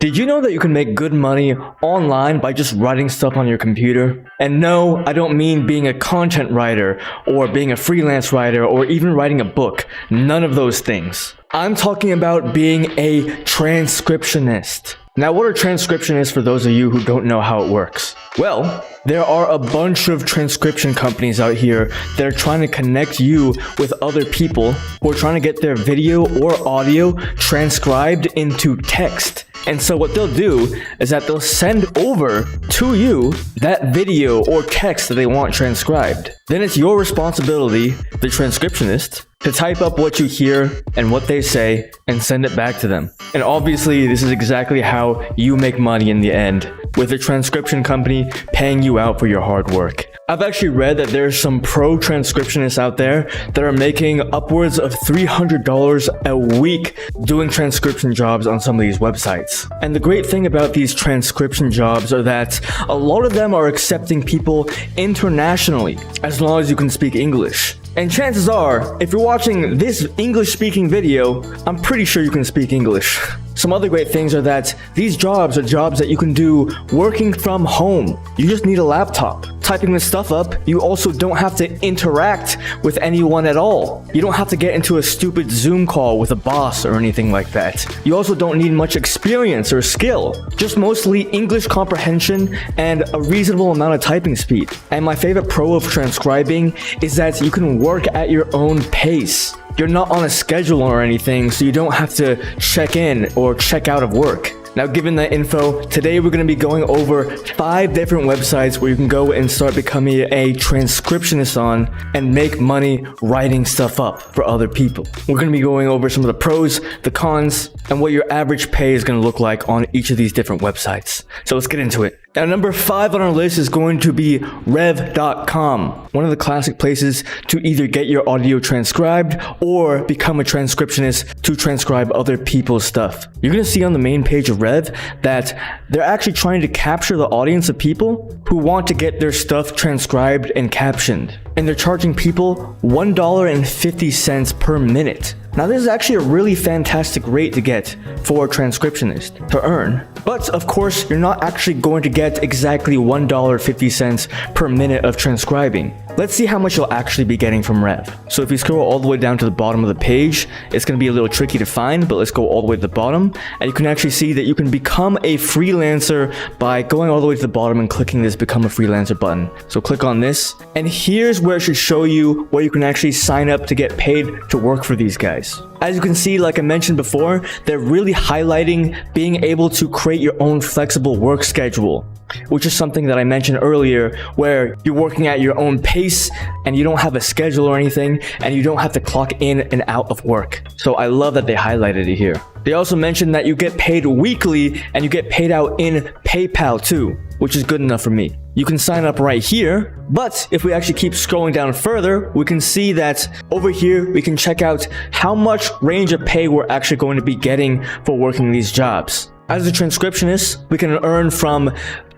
Did you know that you can make good money online by just writing stuff on your computer? And no, I don't mean being a content writer or being a freelance writer or even writing a book. None of those things. I'm talking about being a transcriptionist. Now, what are transcriptionists for those of you who don't know how it works? Well, there are a bunch of transcription companies out here that are trying to connect you with other people who are trying to get their video or audio transcribed into text. And so what they'll do is that they'll send over to you that video or text that they want transcribed. Then it's your responsibility, the transcriptionist, to type up what you hear and what they say and send it back to them. And obviously, this is exactly how you make money in the end, with a transcription company paying you out for your hard work. I've actually read that there's some pro transcriptionists out there that are making upwards of $300 a week doing transcription jobs on some of these websites. And the great thing about these transcription jobs are that a lot of them are accepting people internationally, as long as you can speak English. And chances are, if you're watching this English-speaking video, I'm pretty sure you can speak English. Some other great things are that these jobs are jobs that you can do working from home. You just need a laptop. Typing this stuff up, you also don't have to interact with anyone at all. You don't have to get into a stupid Zoom call with a boss or anything like that. You also don't need much experience or skill, just mostly English comprehension and a reasonable amount of typing speed. And my favorite pro of transcribing is that you can work at your own pace. You're not on a schedule or anything, so you don't have to check in or check out of work. Now, given that info, today we're going to be going over 5 different websites where you can go and start becoming a transcriptionist on and make money writing stuff up for other people. We're going to be going over some of the pros, the cons, and what your average pay is going to look like on each of these different websites. So let's get into it. Now, number 5 on our list is going to be Rev.com, one of the classic places to either get your audio transcribed or become a transcriptionist to transcribe other people's stuff. You're going to see on the main page of Rev that they're actually trying to capture the audience of people who want to get their stuff transcribed and captioned. And they're charging people $1.50 per minute. Now, this is actually a really fantastic rate to get for a transcriptionist to earn. But of course, you're not actually going to get exactly $1.50 per minute of transcribing. Let's see how much you'll actually be getting from Rev. So if you scroll all the way down to the bottom of the page, it's going to be a little tricky to find, but let's go all the way to the bottom. And you can actually see that you can become a freelancer by going all the way to the bottom and clicking this Become a Freelancer button. So click on this, and here's where it should show you where you can actually sign up to get paid to work for these guys. As you can see, like I mentioned before, they're really highlighting being able to create your own flexible work schedule, which is something that I mentioned earlier, where you're working at your own pace and you don't have a schedule or anything, and you don't have to clock in and out of work. So I love that they highlighted it here. They also mentioned that you get paid weekly and you get paid out in PayPal too, which is good enough for me. You can sign up right here, but if we actually keep scrolling down further, we can see that over here, we can check out how much range of pay we're actually going to be getting for working these jobs. As a transcriptionist, we can earn from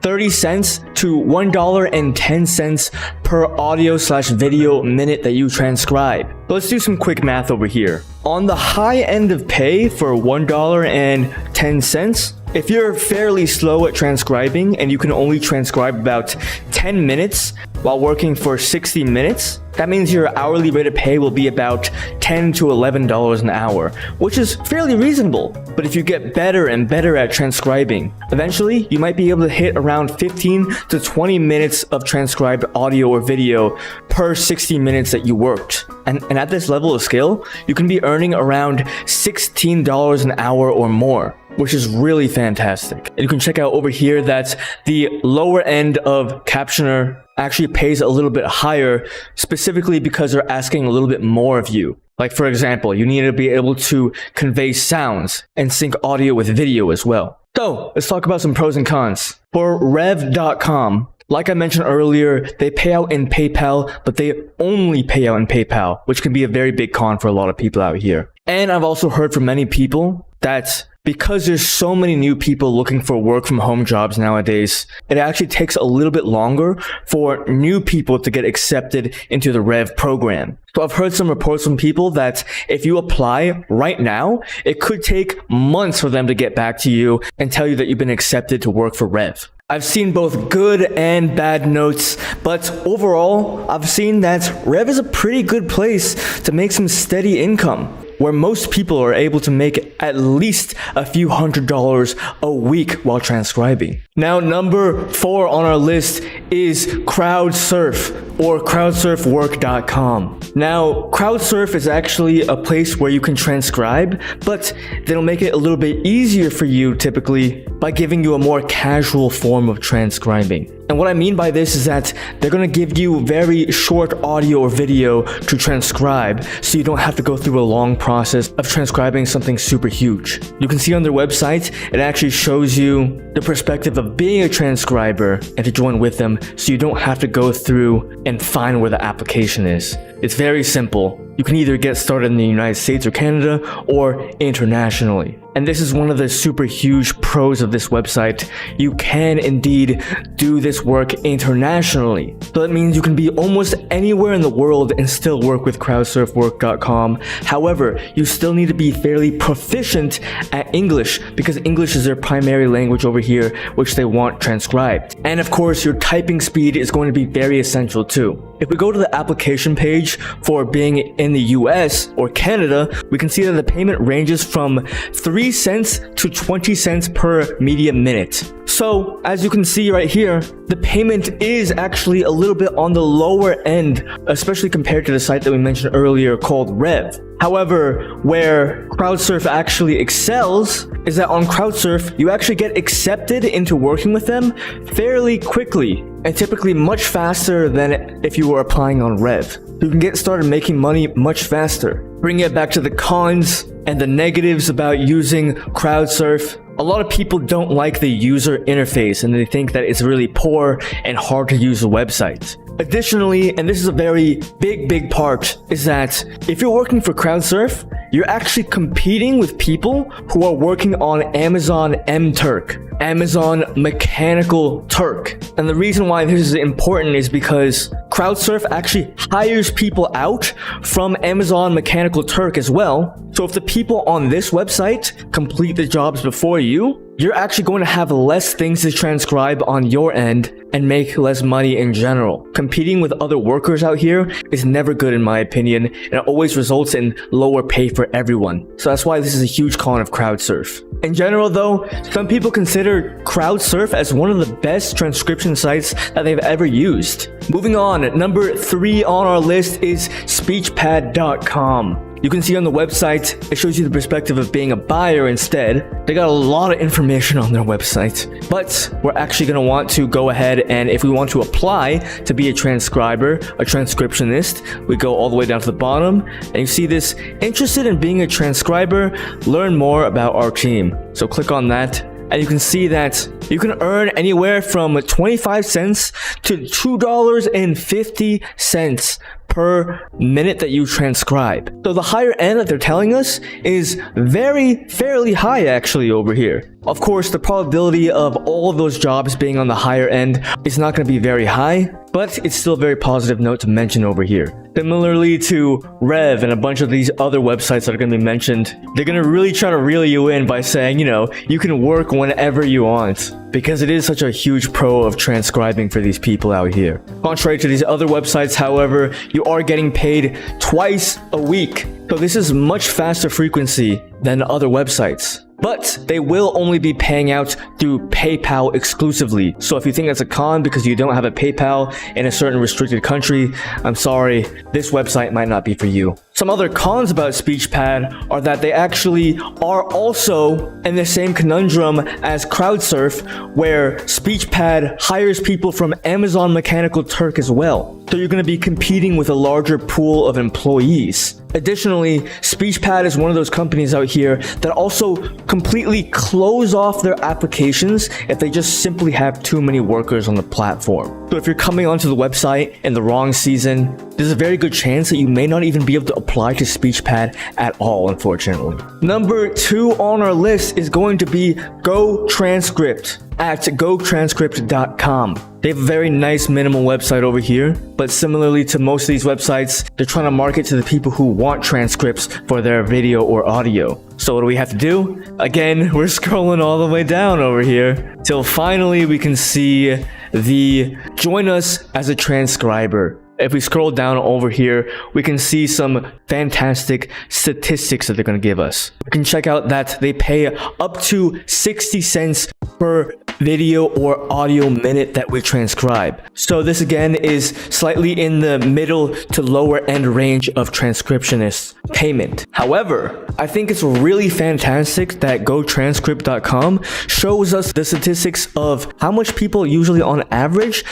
30 cents to $1.10 per audio/video minute that you transcribe. Let's do some quick math over here. On the high end of pay for $1.10, if you're fairly slow at transcribing and you can only transcribe about 10 minutes while working for 60 minutes, that means your hourly rate of pay will be about $10 to $11 an hour, which is fairly reasonable. But if you get better and better at transcribing, eventually you might be able to hit around 15 to 20 minutes of transcribed audio or video per 60 minutes that you worked. And at this level of skill, you can be earning around $16 an hour or more, which is really fantastic. And you can check out over here that the lower end of captioner actually pays a little bit higher, specifically because they're asking a little bit more of you. Like, for example, you need to be able to convey sounds and sync audio with video as well. So let's talk about some pros and cons. For Rev.com, like I mentioned earlier, they pay out in PayPal, but they only pay out in PayPal, which can be a very big con for a lot of people out here. And I've also heard from many people that because there's so many new people looking for work from home jobs nowadays, it actually takes a little bit longer for new people to get accepted into the Rev program. So I've heard some reports from people that if you apply right now, it could take months for them to get back to you and tell you that you've been accepted to work for Rev. I've seen both good and bad notes, but overall, I've seen that Rev is a pretty good place to make some steady income, where most people are able to make at least a few $100s a week while transcribing. Now, number 4 on our list is CrowdSurf, or crowdsurfwork.com. Now, CrowdSurf is actually a place where you can transcribe, but they'll make it a little bit easier for you typically by giving you a more casual form of transcribing. And what I mean by this is that they're going to give you very short audio or video to transcribe, so you don't have to go through a long process of transcribing something super huge. You can see on their website, it actually shows you the perspective of being a transcriber and to join with them, so you don't have to go through and find where the application is. It's very simple. You can either get started in the United States or Canada or internationally. And this is one of the super huge pros of this website. You can indeed do this work internationally. So that means you can be almost anywhere in the world and still work with crowdsurfwork.com. However, you still need to be fairly proficient at English because English is their primary language over here, which they want transcribed. And of course, your typing speed is going to be very essential too. If we go to the application page for being in the US or Canada, we can see that the payment ranges from 3 cents to 20 cents per media minute. So, as you can see right here, the payment is actually a little bit on the lower end, especially compared to the site that we mentioned earlier called Rev. However, where CrowdSurf actually excels is that on CrowdSurf, you actually get accepted into working with them fairly quickly, and typically much faster than if you were applying on Rev. You can get started making money much faster. Bringing it back to the cons and the negatives about using CrowdSurf, a lot of people don't like the user interface and they think that it's really poor and hard to use the website. Additionally, and this is a very big part, is that if you're working for CrowdSurf, you're actually competing with people who are working on Amazon MTurk, Amazon Mechanical Turk. And the reason why this is important is because CrowdSurf actually hires people out from Amazon Mechanical Turk as well. So if the people on this website complete the jobs before you, you're actually going to have less things to transcribe on your end and make less money in general. Competing with other workers out here is never good in my opinion, and it always results in lower pay for everyone. So that's why this is a huge con of CrowdSurf. In general though, some people consider CrowdSurf as one of the best transcription sites that they've ever used. Moving on, number 3 on our list is Speechpad.com. You can see on the website, it shows you the perspective of being a buyer instead. They got a lot of information on their website. But we're actually going to want to go ahead and if we want to apply to be a transcriber, a transcriptionist, we go all the way down to the bottom and you see this, interested in being a transcriber, learn more about our team. So click on that. And you can see that you can earn anywhere from 25 cents to $2.50 per minute that you transcribe. So the higher end that they're telling us is fairly high actually over here. Of course, the probability of all of those jobs being on the higher end is not going to be very high, but it's still a very positive note to mention over here. Similarly to Rev and a bunch of these other websites that are going to be mentioned, they're going to really try to reel you in by saying, you can work whenever you want, because it is such a huge pro of transcribing for these people out here. Contrary to these other websites, however, you are getting paid twice a week. So this is much faster frequency than other websites. But they will only be paying out through PayPal exclusively. So if you think that's a con because you don't have a PayPal in a certain restricted country, I'm sorry, this website might not be for you. Some other cons about Speechpad are that they actually are also in the same conundrum as CrowdSurf, where Speechpad hires people from Amazon Mechanical Turk as well. So you're going to be competing with a larger pool of employees. Additionally, SpeechPad is one of those companies out here that also completely close off their applications if they just simply have too many workers on the platform. So if you're coming onto the website in the wrong season, there's a very good chance that you may not even be able to apply to SpeechPad at all, unfortunately. Number 2 on our list is going to be GoTranscript at gotranscript.com. They have a very nice minimal website over here, but similarly to most of these websites, they're trying to market to the people who want transcripts for their video or audio. So what do we have to do? Again, we're scrolling all the way down over here till finally we can see the join us as a transcriber. If we scroll down over here, we can see some fantastic statistics that they're going to give us. We can check out that they pay up to 60 cents per video or audio minute that we transcribe. So this again is slightly in the middle to lower end range of transcriptionist payment. However, I think it's really fantastic that GoTranscript.com shows us the statistics of how much people usually on average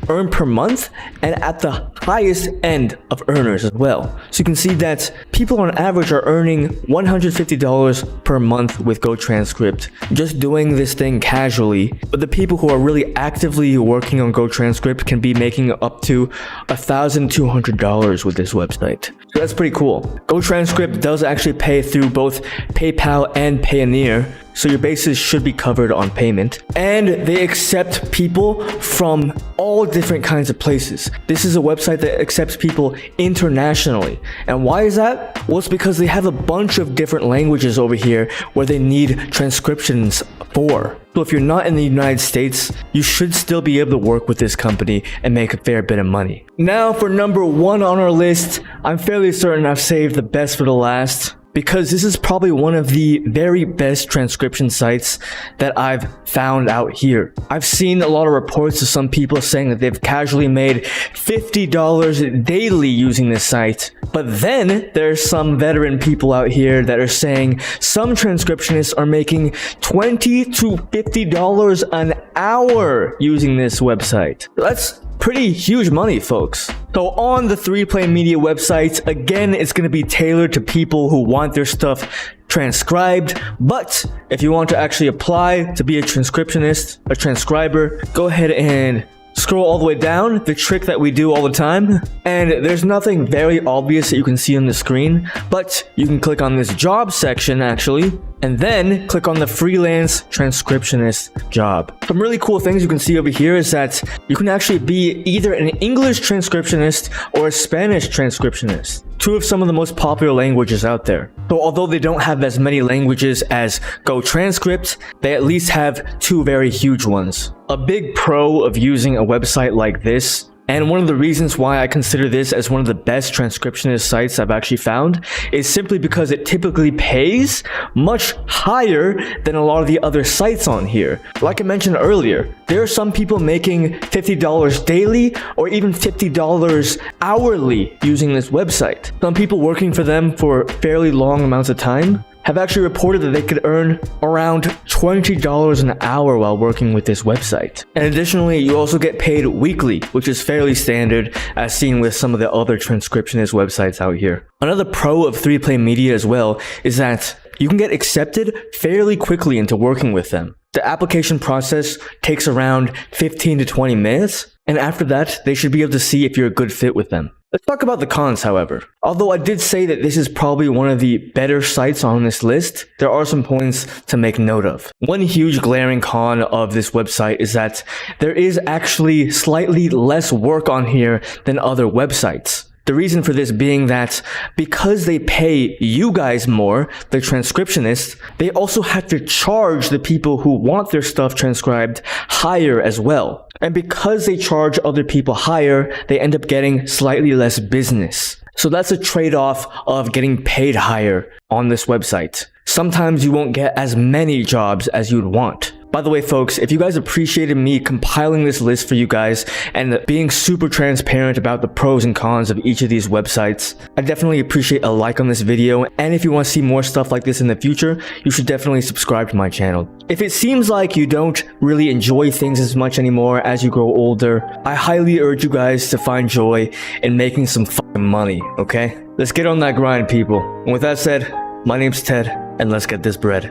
earn per month and at the highest end of earners as well. So you can see that people on average are earning $150 per month with GoTranscript just doing this thing casually. But the people who are really actively working on GoTranscript can be making up to $1,200 with this website. So that's pretty cool. GoTranscript does actually pay through both PayPal and Payoneer, so your bases should be covered on payment. And they accept people from all different kinds of places. This is a website that accepts people internationally. And why is that? Well, it's because they have a bunch of different languages over here where they need transcriptions for. So if you're not in the United States, you should still be able to work with this company and make a fair bit of money. Now for number 1 on our list, I'm fairly certain I've saved the best for the last, because this is probably one of the very best transcription sites that I've found out here. I've seen a lot of reports of some people saying that they've casually made $50 daily using this site. But then there's some veteran people out here that are saying some transcriptionists are making $20 to $50 an hour using this website. That's pretty huge money, folks. So on the 3Play Media website, again, it's going to be tailored to people who want their stuff transcribed. But if you want to actually apply to be a transcriptionist, a transcriber, go ahead and scroll all the way down, the trick that we do all the time. And there's nothing very obvious that you can see on the screen, but you can click on this job section actually, and then click on the freelance transcriptionist job. Some really cool things you can see over here is that you can actually be either an English transcriptionist or a Spanish transcriptionist. Two of some of the most popular languages out there. So although they don't have as many languages as GoTranscript, they at least have 2 very huge ones. A big pro of using a website like this, and one of the reasons why I consider this as one of the best transcriptionist sites I've actually found, is simply because it typically pays much higher than a lot of the other sites on here. Like I mentioned earlier, there are some people making $50 daily or even $50 hourly using this website. Some people working for them for fairly long amounts of time have actually reported that they could earn around $20 an hour while working with this website. And additionally, you also get paid weekly, which is fairly standard as seen with some of the other transcriptionist websites out here. Another pro of 3Play Media as well is that you can get accepted fairly quickly into working with them. The application process takes around 15 to 20 minutes, and after that, they should be able to see if you're a good fit with them. Let's talk about the cons, however. Although I did say that this is probably one of the better sites on this list, there are some points to make note of. One huge glaring con of this website is that there is actually slightly less work on here than other websites. The reason for this being that because they pay you guys more, the transcriptionists, they also have to charge the people who want their stuff transcribed higher as well. And because they charge other people higher, they end up getting slightly less business. So that's a trade-off of getting paid higher on this website. Sometimes you won't get as many jobs as you'd want. By the way, folks, if you guys appreciated me compiling this list for you guys and being super transparent about the pros and cons of each of these websites, I definitely appreciate a like on this video. And if you want to see more stuff like this in the future, you should definitely subscribe to my channel. If it seems like you don't really enjoy things as much anymore as you grow older, I highly urge you guys to find joy in making some fucking money, okay? Let's get on that grind, people. And with that said, my name's Ted, and let's get this bread.